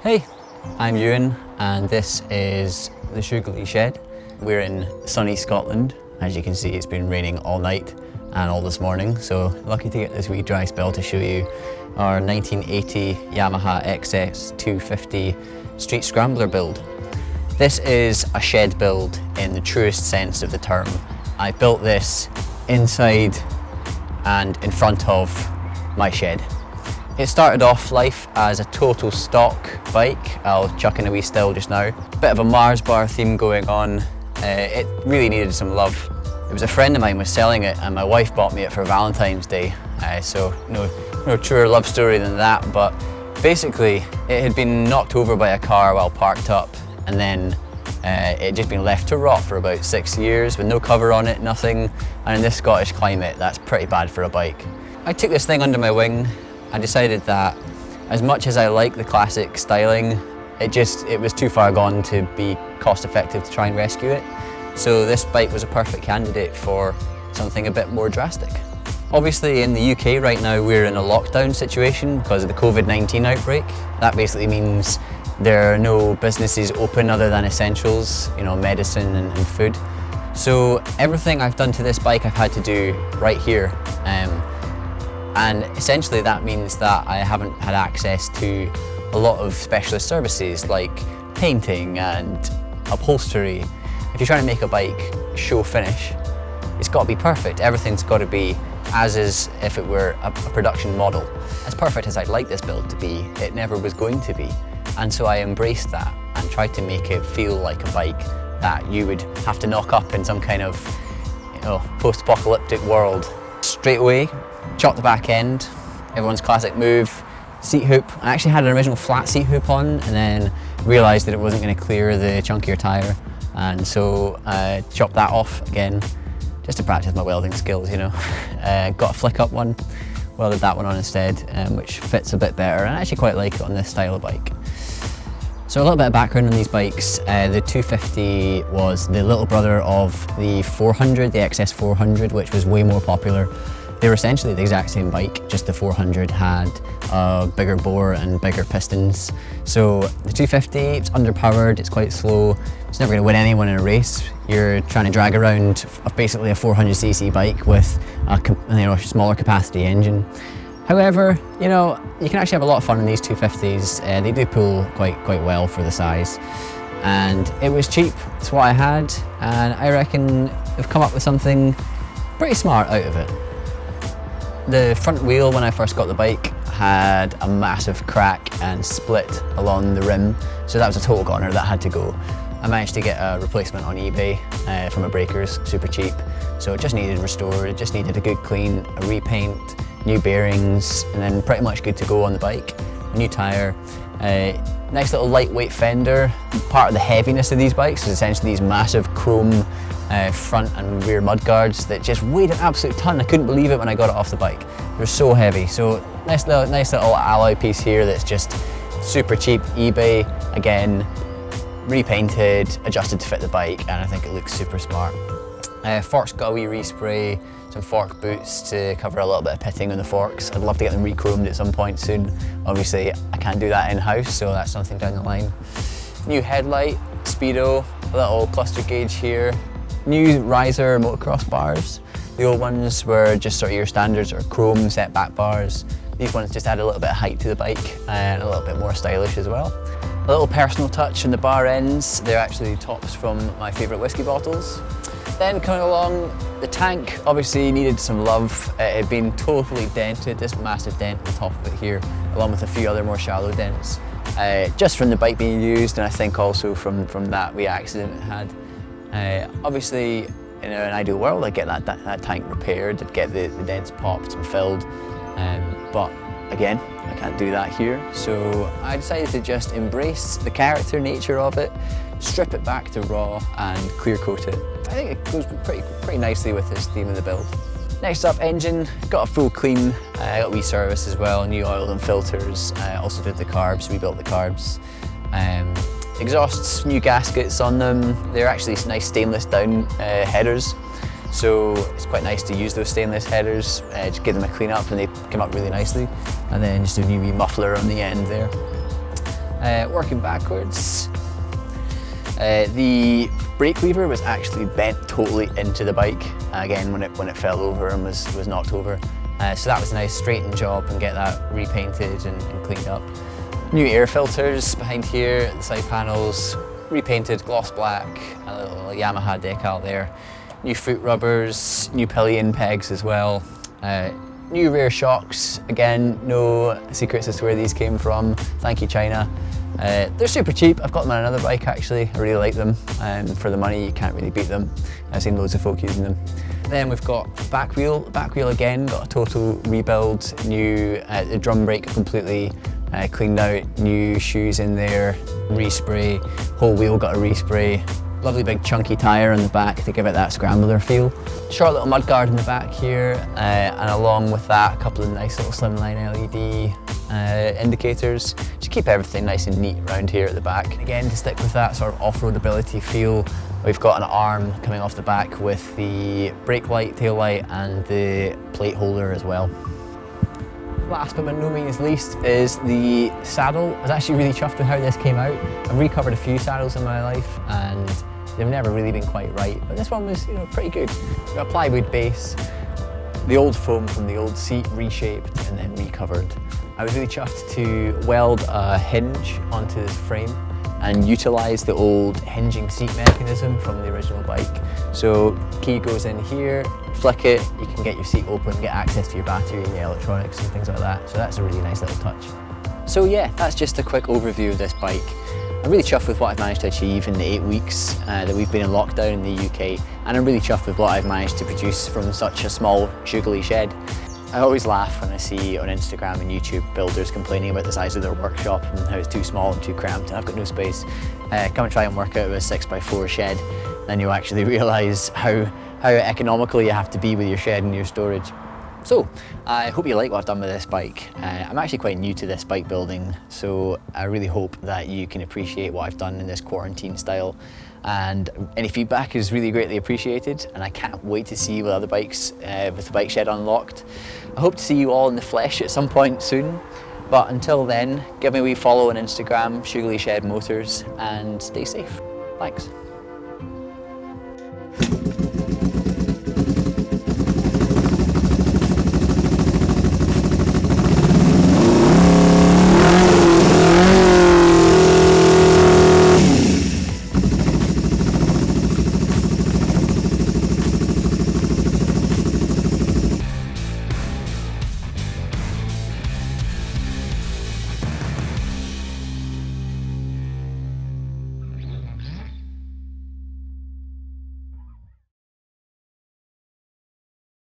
Hey, I'm Euan and this is the Shoogly shed. We're in sunny Scotland. As you can see, it's been raining all night and all this morning, so lucky to get this wee dry spell to show you our 1980 Yamaha XS250 street scrambler build. This is a shed build in the truest sense of the term. I built this inside and in front of my shed. It started off life as a total stock bike. I'll chuck in a wee still just now. Bit of a Mars bar theme going on. It really needed some love. It was a friend of mine was selling it and my wife bought me it for Valentine's Day. So no truer love story than that, but basically it had been knocked over by a car while parked up, and then it had just been left to rot for about 6 years with no cover on it, nothing. And in this Scottish climate, that's pretty bad for a bike. I took this thing under my wing. I decided that as much as I like the classic styling, it was too far gone to be cost effective to try and rescue it. So this bike was a perfect candidate for something a bit more drastic. Obviously in the UK right now we're in a lockdown situation because of the COVID-19 outbreak. That basically means there are no businesses open other than essentials, you know, medicine and food. So everything I've done to this bike I've had to do right here. And essentially that means that I haven't had access to a lot of specialist services like painting and upholstery. If you're trying to make a bike show finish, it's got to be perfect. Everything's got to be as is if it were a production model. As perfect as I'd like this build to be, it never was going to be. And so I embraced that and tried to make it feel like a bike that you would have to knock up in some kind of, you know, post-apocalyptic world. Straight away, chopped the back end, everyone's classic move, seat hoop. I actually had an original flat seat hoop on and then realised that it wasn't going to clear the chunkier tyre, and so I chopped that off again just to practice my welding skills, you know. Got a flick up one, welded that one on instead, which fits a bit better, and I actually quite like it on this style of bike. So a little bit of background on these bikes. The 250 was the little brother of the 400, the XS400, which was way more popular. They were essentially the exact same bike, just the 400 had a bigger bore and bigger pistons. So the 250, it's underpowered, it's quite slow, it's never going to win anyone in a race. You're trying to drag around basically a 400cc bike with a smaller capacity engine. However, you know, you can actually have a lot of fun in these 250s. They do pull quite well for the size. And it was cheap, it's what I had, and I reckon they've come up with something pretty smart out of it. The front wheel, when I first got the bike, had a massive crack and split along the rim, so that was a total goner, that had to go. I managed to get a replacement on eBay from a breakers, super cheap, so it just needed restored, it just needed a good clean, a repaint, new bearings, and then pretty much good to go on the bike. A new tyre, nice little lightweight fender. Part of the heaviness of these bikes is essentially these massive chrome front and rear mudguards that just weighed an absolute ton. I couldn't believe it when I got it off the bike. They're so heavy. So nice little alloy piece here that's just super cheap, eBay, again, repainted, adjusted to fit the bike, and I think it looks super smart. Forks got a wee respray, some fork boots to cover a little bit of pitting on the forks. I'd love to get them re-chromed at some point soon. Obviously, I can't do that in-house, so that's something down the line. New headlight, speedo, a little cluster gauge here. New riser motocross bars. The old ones were just sort of your standards or chrome set back bars. These ones just add a little bit of height to the bike and a little bit more stylish as well. A little personal touch on the bar ends. They're actually tops from my favourite whiskey bottles. Then coming along, the tank obviously needed some love. It had been totally dented, this massive dent on the top of it here, along with a few other more shallow dents. Just from the bike being used, and I think also from that wee accident it had. Obviously, in an ideal world, I'd get that tank repaired, I'd get the dents popped and filled, but again, I can't do that here. So I decided to just embrace the character nature of it, strip it back to raw and clear coat it. I think it goes pretty nicely with this theme of the build. Next up, engine, got a full clean, got a wee service as well, new oil and filters, also did the carbs, rebuilt the carbs. Exhausts, new gaskets on them, they're actually nice stainless down headers, so it's quite nice to use those stainless headers, just give them a clean up and they come up really nicely. And then just a new wee muffler on the end there. Working backwards. The brake lever was actually bent totally into the bike, again when it fell over and was knocked over. So that was a nice straighten job and get that repainted and cleaned up. New air filters behind here, the side panels, repainted gloss black, a little Yamaha decal there. New foot rubbers, new pillion pegs as well. New rear shocks, again, no secrets as to where these came from. Thank you, China. They're super cheap. I've got them on another bike actually. I really like them, and for the money you can't really beat them. I've seen loads of folk using them. Then we've got back wheel. Back wheel again, got a total rebuild. New the drum brake completely cleaned out. New shoes in there, respray. Whole wheel got a respray. Lovely big chunky tyre on the back to give it that scrambler feel. Short little mudguard in the back here, and along with that a couple of nice little slimline LED indicators to keep everything nice and neat around here at the back. Again, to stick with that sort of off-roadability feel, we've got an arm coming off the back with the brake light, tail light and the plate holder as well. Last but by no means least is the saddle. I was actually really chuffed with how this came out. I've recovered a few saddles in my life and they've never really been quite right, but this one was, pretty good. We've got a plywood base, the old foam from the old seat reshaped and then recovered. I was really chuffed to weld a hinge onto this frame and utilise the old hinging seat mechanism from the original bike. So key goes in here, flick it, you can get your seat open, get access to your battery and your electronics and things like that. So that's a really nice little touch. So yeah, that's just a quick overview of this bike. I'm really chuffed with what I've managed to achieve in the 8 weeks that we've been in lockdown in the UK, and I'm really chuffed with what I've managed to produce from such a small Shoogly shed. I always laugh when I see on Instagram and YouTube builders complaining about the size of their workshop and how it's too small and too cramped and I've got no space. Come and try and work out with a 6x4 shed, then you'll actually realise how economical you have to be with your shed and your storage. So, I hope you like what I've done with this bike. I'm actually quite new to this bike building, so I really hope that you can appreciate what I've done in this quarantine style. And any feedback is really greatly appreciated, and I can't wait to see you with other bikes with the bike shed unlocked. I hope to see you all in the flesh at some point soon, but until then, give me a wee follow on Instagram, Shoogly Shed Motors, and stay safe. Thanks.